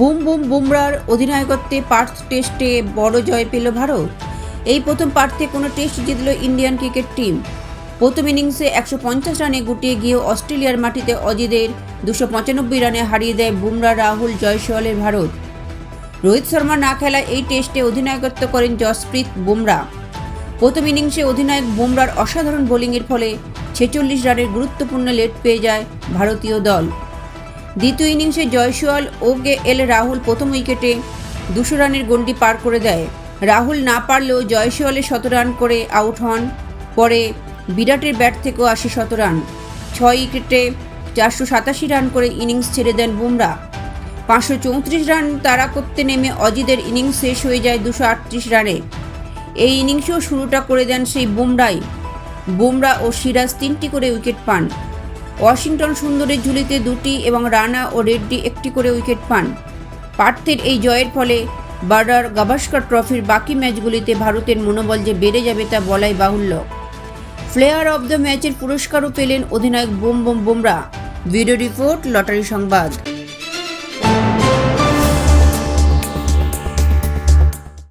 Boom boom বুমরার অধিনায়কত্বে Partha টেস্টে বড় জয় পেল ভারত। এই প্রথম পার্থে কোনো টেস্ট জিতল ইন্ডিয়ান ক্রিকেট টিম। প্রথম ইনিংসে 150 রানে গুটিয়ে গিয়ে অস্ট্রেলিয়ার মাটিতে অজিদের 295 রানে হারিয়ে দেয় বুমরা, রাহুল, জয়সওয়ালের ভারত। রোহিত শর্মা না খেলা এই টেস্টে অধিনায়কত্ব করেন জসপ্রীত বুমরা। প্রথম ইনিংসে অধিনায়ক বুমরার অসাধারণ বোলিংয়ের ফলে 46 রানের গুরুত্বপূর্ণ লিড পেয়ে যায় ভারতীয় দল। দ্বিতীয় ইনিংসে জয়সওয়াল ও কে.এল. রাহুল প্রথম উইকেটে 200 রানের গণ্ডি পার করে দেয়। রাহুল না পারলেও জয়সওয়ালের 100 রান করে আউট হন। পরে বিরাটের ব্যাট থেকেও আসে 100 রান। 6 উইকেটে 487 রান করে ইনিংস ছেড়ে দেন বুমরা। 534 রান তাড়া করতে নেমে অজিদের ইনিংস শেষ হয়ে যায় 238 রানে। এই ইনিংসেও শুরুটা করে দেন সেই বুমরাই। বুমরা ও সিরাজ 3টি করে উইকেট পান। ওয়াশিংটন সুন্দরের ঝুলিতে 2টি এবং রানা ও রেড্ডি 1টি করে উইকেট পান। পার্থের এই জয়ের ফলে বর্ডার গাভাস্কর ট্রফির বাকি ম্যাচগুলিতে ভারতের মনোবল যে বেড়ে যাবে তা বলাই বাহুল্য। প্লেয়ার অব দ্য ম্যাচের পুরস্কারও পেলেন অধিনায়ক boom boom Bumrah. Video report, lottery সংবাদ।